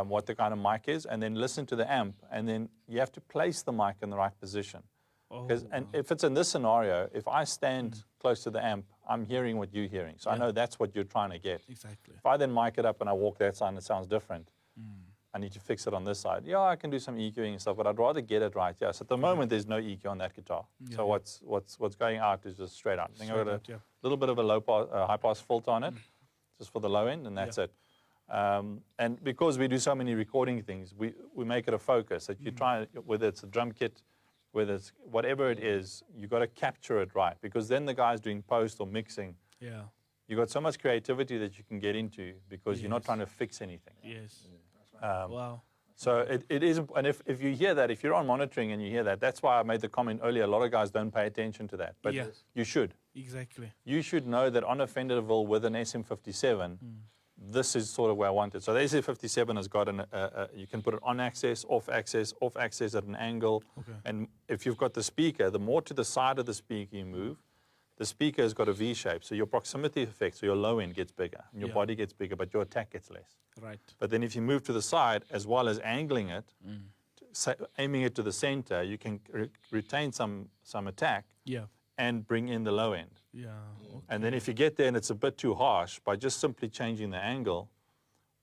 what the kind of mic is, and then listen to the amp, and then you have to place the mic in the right position. And if it's in this scenario, if I stand close to the amp, I'm hearing what you're hearing. So I know that's what you're trying to get. Exactly. If I then mic it up and I walk that side and it sounds different, I need to fix it on this side. Yeah, I can do some EQing and stuff, but I'd rather get it right. Yeah. So at the moment, there's no EQ on that guitar. So what's going out is just straight out. I think I've got a little bit of a low pass, high pass filter on it, just for the low end, and that's it. And because we do so many recording things, we make it a focus that you try, whether it's a drum kit, whether it's whatever it is, you got to capture it right, because then the guy's doing post or mixing. Yeah. You got so much creativity that you can get into because you're not trying to fix anything. Yes. Wow. So it is, and if you hear that, if you're on monitoring and you hear that, that's why I made the comment earlier. A lot of guys don't pay attention to that, but you should. Exactly. You should know that on a Fenderville with an SM57, this is sort of where I want it. So the SM57 has got you can put it on axis, off axis at an angle. Okay. And if you've got the speaker, the more to the side of the speaker you move, the speaker has got a V shape. So your proximity effect, so your low end gets bigger, and your body gets bigger, but your attack gets less. Right. But then if you move to the side, as well as angling it, aiming it to the center, you can retain some attack and bring in the low end. Yeah. Okay. And then if you get there and it's a bit too harsh, by just simply changing the angle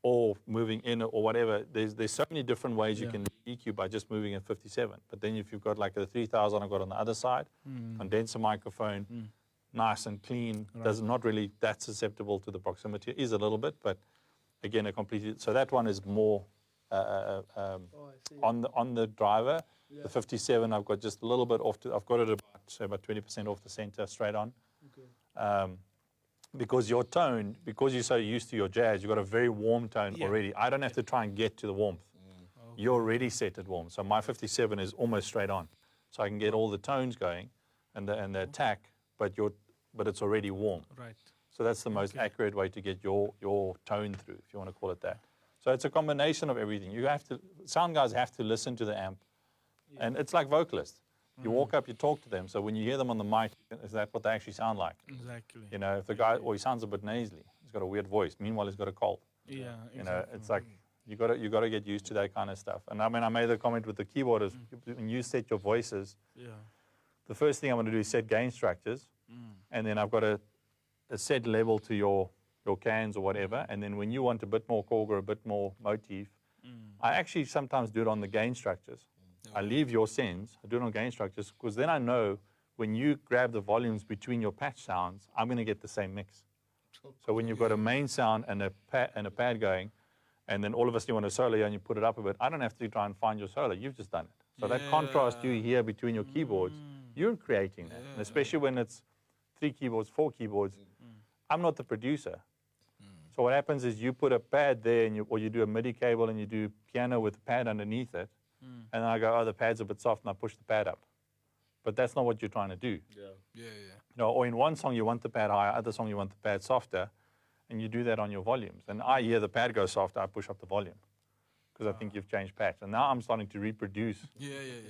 or moving in or whatever, there's so many different ways you can EQ by just moving at 57. But then if you've got like the 3000 I've got on the other side, condenser microphone, nice and clean, does not really that susceptible to the proximity. It is a little bit, but again, a completely, so that one is more on the driver. Yeah. The 57, I've got just a little bit off. I've got it about 20% off the center, straight on. Okay. Because your tone, because you're so used to your jazz, you've got a very warm tone already. I don't have to try and get to the warmth. Okay. You're already set at warm. So my 57 is almost straight on. So I can get all the tones going and the attack, but it's already warm. Right. So that's the most accurate way to get your tone through, if you want to call it that. So it's a combination of everything. Sound guys have to listen to the amp. And it's like vocalists. You walk up, you talk to them. So when you hear them on the mic, is that what they actually sound like? Exactly. You know, if the guy, or he sounds a bit nasally, he's got a weird voice. Meanwhile, he's got a cold. Yeah, exactly. You know, it's like you got to get used to that kind of stuff. And I mean, I made the comment with the keyboarders. When you set your voices, the first thing I'm going to do is set gain structures, and then I've got a set level to your cans or whatever. And then when you want a bit more Korg or a bit more motif, I actually sometimes do it on the gain structures. I leave your sends, I do it on gain structures, because then I know when you grab the volumes between your patch sounds, I'm going to get the same mix. So when you've got a main sound and a pad going, and then all of a sudden you want a solo and you put it up a bit, I don't have to try and find your solo. You've just done it. So that contrast you hear between your keyboards, you're creating that. And especially when it's 3 keyboards, 4 keyboards, I'm not the producer. So what happens is you put a pad there, or you do a MIDI cable and you do piano with a pad underneath it, and then I go, oh, the pad's a bit soft, and I push the pad up. But that's not what you're trying to do. You know, or in one song you want the pad higher, other song you want the pad softer, and you do that on your volumes. And I hear the pad go softer, I push up the volume, because I think you've changed patch. And now I'm starting to reproduce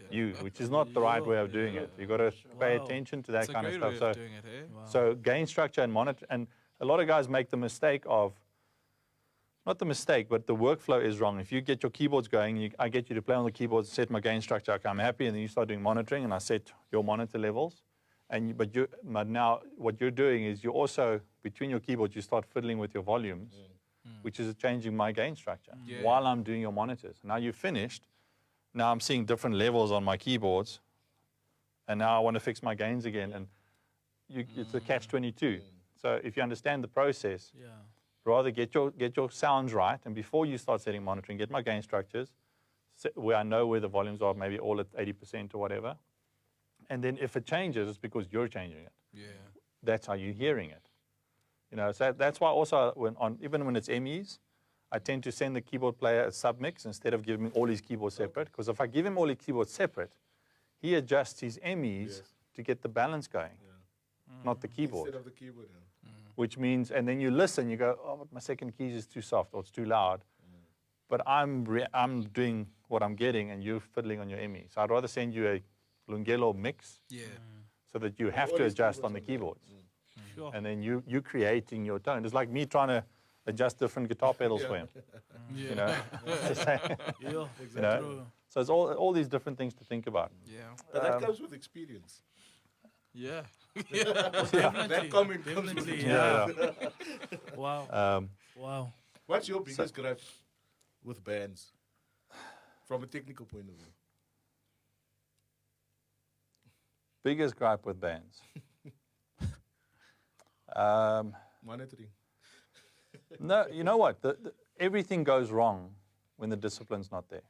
you, which is not the right way of doing it. You've got to pay attention to that kind of stuff. So gain structure and monitor, and a lot of guys make the mistake of not the mistake, but the workflow is wrong. If you get your keyboards going, I get you to play on the keyboards, set my gain structure, okay, I'm happy, and then you start doing monitoring, and I set your monitor levels. But now what you're doing is you also, between your keyboards, you start fiddling with your volumes, which is changing my gain structure while I'm doing your monitors. Now you've finished. Now I'm seeing different levels on my keyboards, and now I want to fix my gains again. And it's a catch-22. So if you understand the process, rather get your sounds right, and before you start setting monitoring, get my gain structures where I know where the volumes are, maybe all at 80% or whatever. And then if it changes, it's because you're changing it. Yeah. That's how you're hearing it. So that's why also even when it's MEs, I tend to send the keyboard player a submix instead of giving him all his keyboards separate. Because if I give him all his keyboards separate, he adjusts his MEs to get the balance going, not the keyboard. Instead of the keyboard, Which means, and then you listen, you go, oh, but my second keys is too soft or it's too loud. But I'm doing what I'm getting, and you're fiddling on your ME. So I'd rather send you a Lungelo mix, so that you have to adjust on the keyboards, and then you're creating your tone. It's like me trying to adjust different guitar pedals for him. You know, So it's all these different things to think about. Yeah, but that comes with experience. Yeah. That comment comes with experience. Wow. Wow. What's your biggest gripe with bands from a technical point of view? Biggest gripe with bands. Monitoring. No, you know what? Everything goes wrong when the discipline's not there.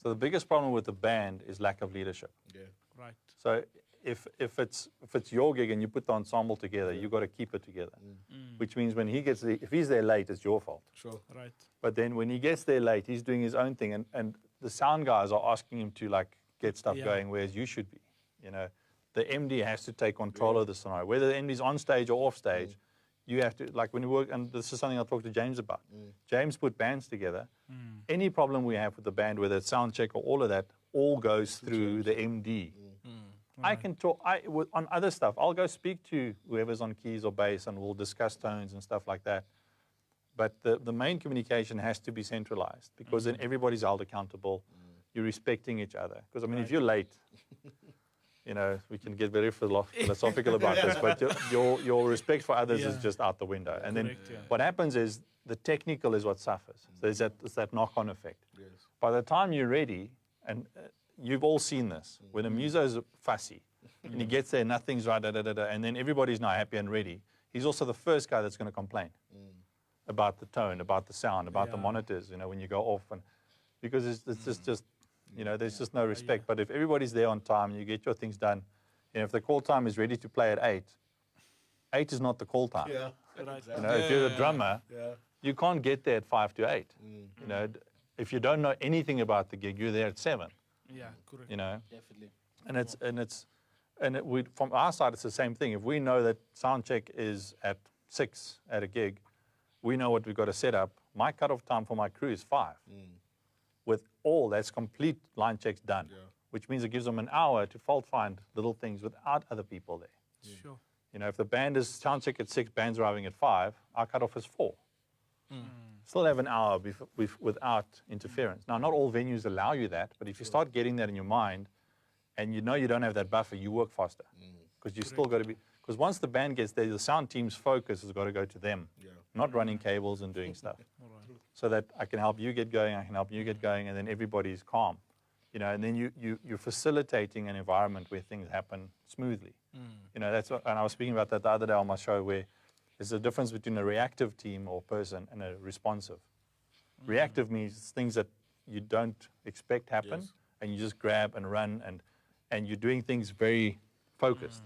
So the biggest problem with the band is lack of leadership. Yeah. Right. So if it's your gig and you put the ensemble together, you've got to keep it together. Which means when if he's there late, it's your fault. Sure. Right. But then when he gets there late, he's doing his own thing, and the sound guys are asking him to get stuff going, whereas you should be. The MD has to take control of the scenario. Whether the MD's on stage or off stage, you have to, when you work, and this is something I'll talk to James about. James put bands together. Any problem we have with the band, whether it's sound check or all of that, all goes through the MD. I can talk, on other stuff, I'll go speak to whoever's on keys or bass, and we'll discuss tones and stuff like that. But the main communication has to be centralized, because then everybody's held accountable. You're respecting each other. Because, if you're late, we can get very philosophical about this, but your respect for others is just out the window. And then what happens is the technical is what suffers. So it's that knock-on effect. Yes. By the time you're ready, and you've all seen this, when a muso's fussy, and he gets there, nothing's right, and then everybody's now happy and ready, he's also the first guy that's going to complain about the tone, about the sound, about the monitors, when you go off. Because it's just there's just no respect. But if everybody's there on time, you get your things done, if the call time is ready to play at 8 is not the call time. Yeah. If you're a drummer, you can't get there at 5 to 8. If you don't know anything about the gig, you're there at 7. Yeah, correct. Definitely. And from our side, it's the same thing. If we know that sound check is at 6 at a gig, we know what we've got to set up. My cutoff time for my crew is 5. With that's complete line checks done, which means it gives them an hour to fault find little things without other people there. Sure. If the band is sound check at 6, band's arriving at 5, our cutoff is 4. Still have an hour without interference. Now, not all venues allow you that, but if you start getting that in your mind, and you don't have that buffer, you work faster. Because you still got to be, because once the band gets there, the sound team's focus has got to go to them, not running cables and doing stuff. So that I can help you get going, I can help you get going, and then everybody's calm. And then you're facilitating an environment where things happen smoothly. That's what, and I was speaking about that the other day on my show, where there's a difference between a reactive team or person and a responsive. Reactive means things that you don't expect happen, and you just grab and run, and you're doing things very focused.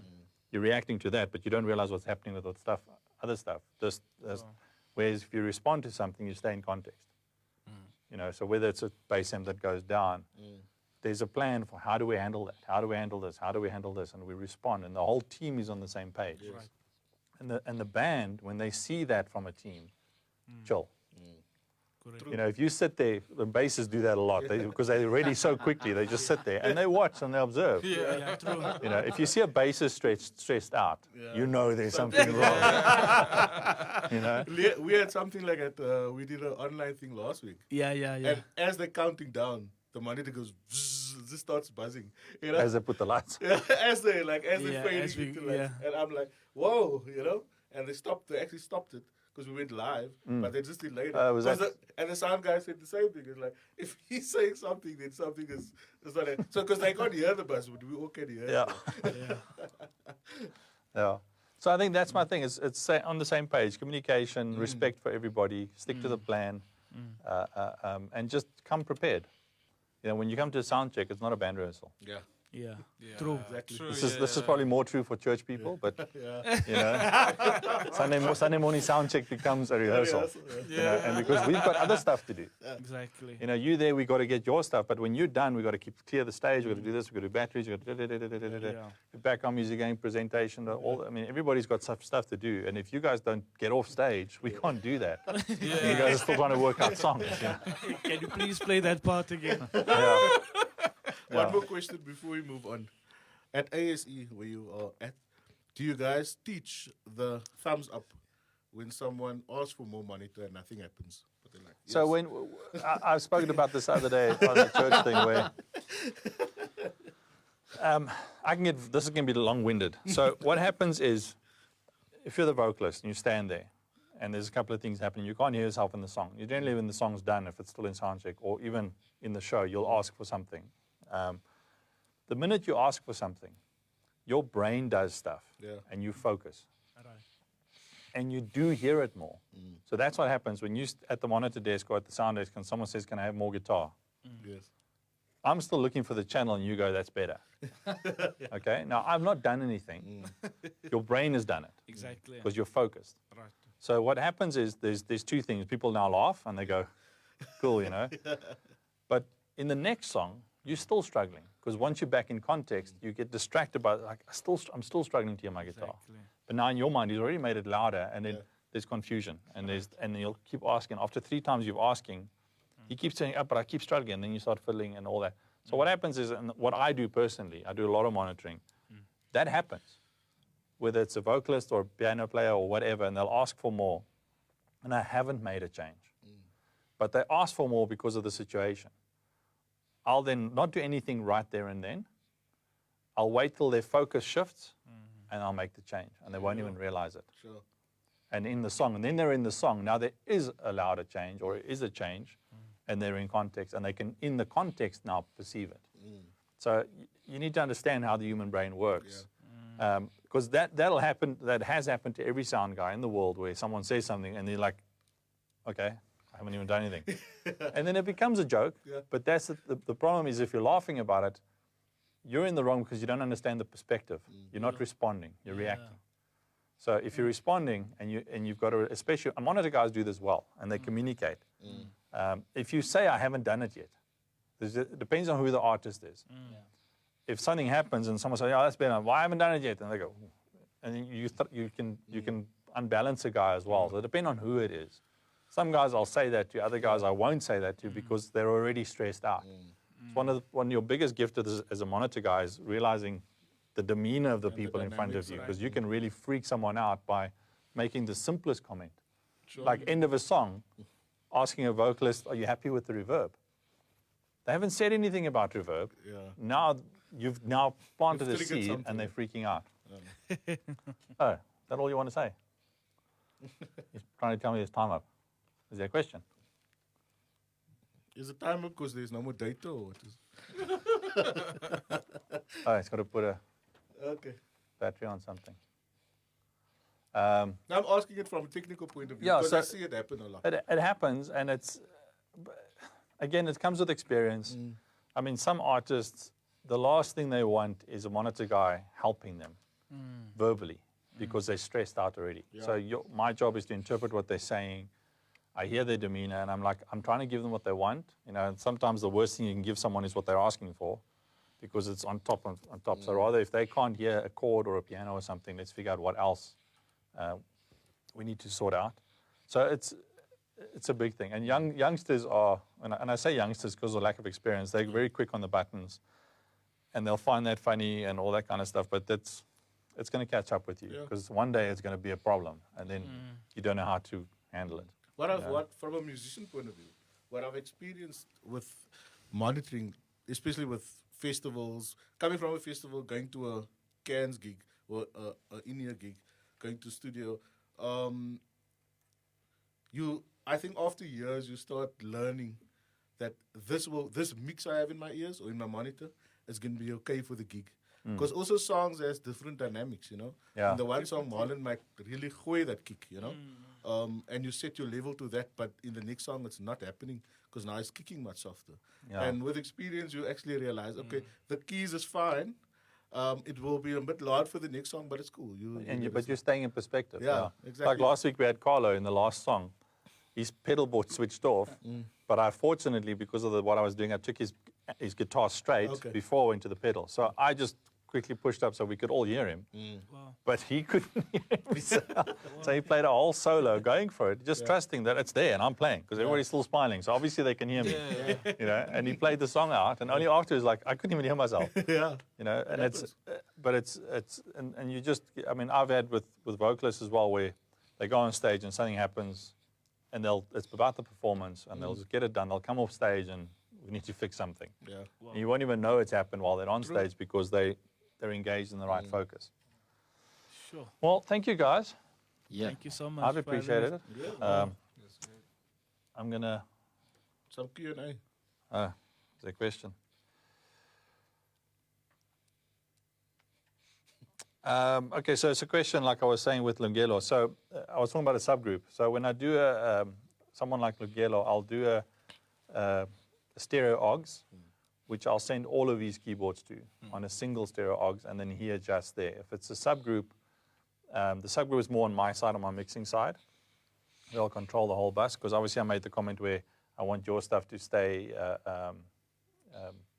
You're reacting to that, but you don't realize what's happening with other stuff. Whereas if you respond to something, you stay in context. So whether it's a bass amp that goes down, there's a plan for how do we handle that? How do we handle this? How do we handle this? And we respond, and the whole team is on the same page. And the band, when they see that from a team, chill. You know, if you sit there, the bassers do that a lot because they're ready so quickly. They just sit there and they watch and they observe. Yeah, true. You know, if you see a bassist stressed out, you know there's something wrong. You know, we had something like that. We did an online thing last week. Yeah. And as they're counting down, the monitor goes, just starts buzzing. You know? as they put the lights. as they Yeah, fade as we- into lights. yeah. And I'm like, whoa, you know? And they actually stopped it because we went live, but they just delayed it. And the sound guy said the same thing. It's like, if he's saying something, then something is not it. So, because they can't hear the buzz, but we all can hear it. Yeah. So I think that's my thing. It's on the same page. Communication, respect for everybody, stick to the plan, and just come prepared. You know, when you come to a sound check, it's not a band rehearsal. Yeah. True. Exactly. This is probably more true for church people, but you know, Sunday morning sound check becomes a rehearsal. You know, and because we've got other stuff to do. Exactly. You know, you there, we got to get your stuff, but when you're done, we got to clear the stage. We got to do this. We got to do batteries. We got to background music game presentation. I mean, everybody's got stuff to do, and if you guys don't get off stage, we can't do that. You guys are still trying to work out songs. You know? Can you please play that part again? One more question before we move on. At ASE, where you are at, do you guys teach the thumbs up when someone asks for more monitor and nothing happens? But they're like, yes. So when I've spoken about this the other day on the church thing where this is going to be long-winded. So what happens is, if you're the vocalist and you stand there, and there's a couple of things happening, you can't hear yourself in the song. You generally, when the song's done, if it's still in soundcheck, or even in the show, you'll ask for something. The minute you ask for something, your brain does stuff, and you focus. And you do hear it more. So that's what happens when you at the monitor desk or at the sound desk and someone says, can I have more guitar? Yes. I'm still looking for the channel and you go, that's better. Okay? Now, I've not done anything. Your brain has done it. Exactly. Because you're focused. Right. So what happens is there's two things. People now laugh and they go, cool, you know. But in the next song, you're still struggling. Because once you're back in context, you get distracted by, like, I'm still struggling to hear my guitar. Exactly. But now in your mind, he's already made it louder, and then there's confusion. And you'll keep asking. After 3 times you're asking, he keeps saying, but I keep struggling. And then you start fiddling and all that. So what happens is, and what I do personally, I do a lot of monitoring. That happens. Whether it's a vocalist or a piano player or whatever, and they'll ask for more. And I haven't made a change. But they ask for more because of the situation. I'll then not do anything right there and then. I'll wait till their focus shifts, and I'll make the change. And they won't even realize it. Sure. And in the song, and then they're in the song. Now there is a louder change, or it is a change, and they're in context, and they can, in the context now, perceive it. So you need to understand how the human brain works. Because that'll happen, that has happened to every sound guy in the world, where someone says something, and they're like, okay, I haven't even done anything. And then it becomes a joke. But that's the problem is, if you're laughing about it, you're in the wrong because you don't understand the perspective. You're not responding, you're reacting. So if you're responding and you've got to, especially, monitor guys do this well, and they communicate. If you say, I haven't done it yet, it depends on who the artist is. If something happens and someone says, oh, that's better, well, I haven't done it yet, and they go, and you can unbalance a guy as well. So it depends on who it is. Some guys I'll say that to, other guys I won't say that to because they're already stressed out. It's one of your biggest gifts as a monitor guy is realizing the demeanor of the people in front of you, because you can really freak someone out by making the simplest comment. Like end of a song, asking a vocalist, are you happy with the reverb? They haven't said anything about reverb. Now you've planted a seed and they're freaking out. Oh, is that all you want to say? He's trying to tell me there's time up. Is there a question? Is it time up because there's no more data, or what is Oh, it's got to put a battery on something. I'm asking it from a technical point of view, because I see it happen a lot. It happens, and again, it comes with experience. I mean, some artists, the last thing they want is a monitor guy helping them verbally, because they're stressed out already. So my job is to interpret what they're saying. I hear their demeanor, and I'm trying to give them what they want. You know, and sometimes the worst thing you can give someone is what they're asking for, because it's on top. So rather, if they can't hear a chord or a piano or something, let's figure out what else we need to sort out. So it's a big thing. And youngsters are, and I say youngsters because of lack of experience, they're very quick on the buttons, and they'll find that funny and all that kind of stuff. But it's going to catch up with you because one day it's going to be a problem, and then you don't know how to handle it. What from a musician point of view, what I've experienced with monitoring, especially with festivals, coming from a festival, going to a Cairns gig or a in-ear gig, going to studio, I think after years you start learning that this mix I have in my ears or in my monitor is going to be okay for the gig. Because also songs has different dynamics, you know. Yeah. In the one song, Marlon might really gooi that kick, you know. And you set your level to that, but in the next song it's not happening because now it's kicking much softer. Yeah. And with experience you actually realize, okay, the keys is fine. It will be a bit loud for the next song, but it's cool. But you're staying in perspective. Yeah, exactly. Like last week we had Carlo in the last song. His pedal board switched off, but I fortunately, because of what I was doing, I took his guitar straight before I went to the pedal. So I just quickly pushed up so we could all hear him. Wow. But he couldn't hear himself. So he played a whole solo going for it, just trusting that it's there and I'm playing because everybody's still smiling. So obviously they can hear me. You know, and he played the song out and only after he's like, I couldn't even hear myself. Yeah. You know, and and you just, I mean, I've had with vocalists as well where they go on stage and something happens and it's about the performance and they'll just get it done. They'll come off stage and we need to fix something. Yeah. And you won't even know it's happened while they're on stage because they're engaged in the right focus. Sure. Well, thank you guys. Yeah. Thank you so much. I've appreciated it. Yeah. I'm going to... Some Q&A. Is there a question? Okay, so it's a question like I was saying with Lungelo. So I was talking about a subgroup. So when I do someone like Lungelo, I'll do a stereo OGS, which I'll send all of his keyboards to on a single stereo OGS, and then he adjusts there. If it's a subgroup, the subgroup is more on my side, on my mixing side. They'll control the whole bus, because obviously I made the comment where I want your stuff to stay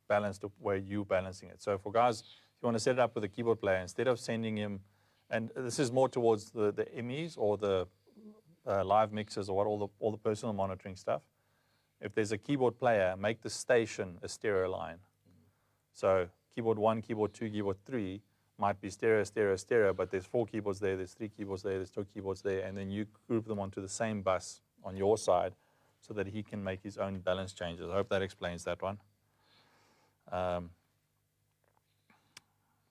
balanced where you're balancing it. So for guys, if you want to set it up with a keyboard player, instead of sending him, and this is more towards the MEs or the live mixers or all the personal monitoring stuff. If there's a keyboard player, make the station a stereo line. So keyboard 1, keyboard 2, keyboard 3 might be stereo, stereo, stereo, but there's 4 keyboards there, there's 3 keyboards there, there's 2 keyboards there, and then you group them onto the same bus on your side so that he can make his own balance changes. I hope that explains that one.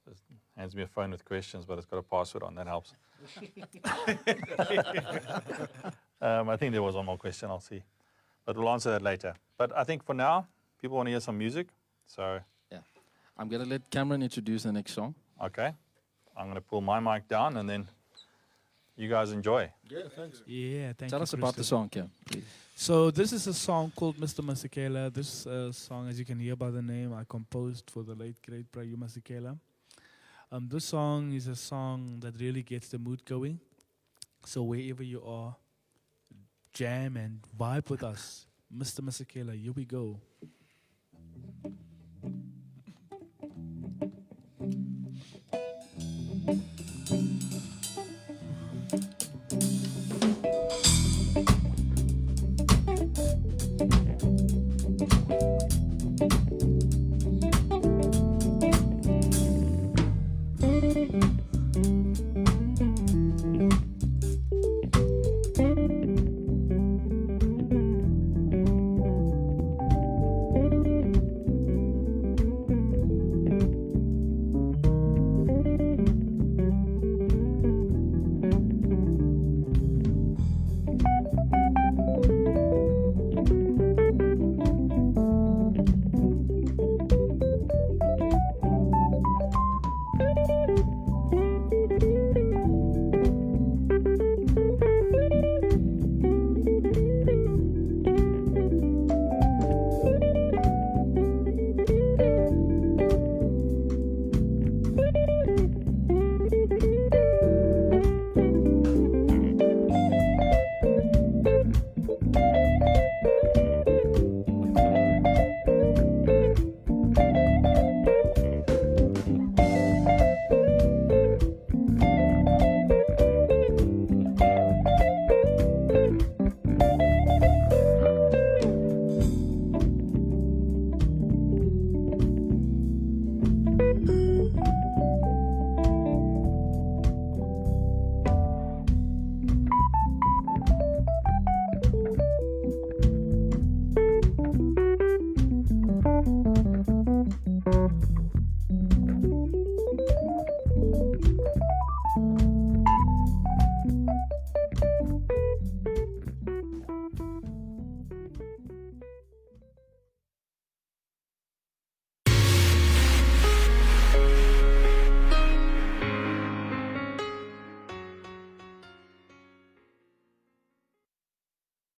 Just hands me a phone with questions, but it's got a password on, that helps. I think there was one more question, I'll see. But we'll answer that later. But I think for now, people want to hear some music. So Yeah. I'm going to let Cameron introduce the next song. okay, I'm going to pull my mic down and then you guys enjoy. Yeah, thanks. Yeah, thank you. Tell us about the Christian. song, Cam, please. So this is a song called Mr. Masekela. This song, as you can hear by the name, I composed for the late, great Prayu Masekela. This song is a song that really gets the mood going. So wherever you are, jam and vibe with us. Mr. Masekela, here we go.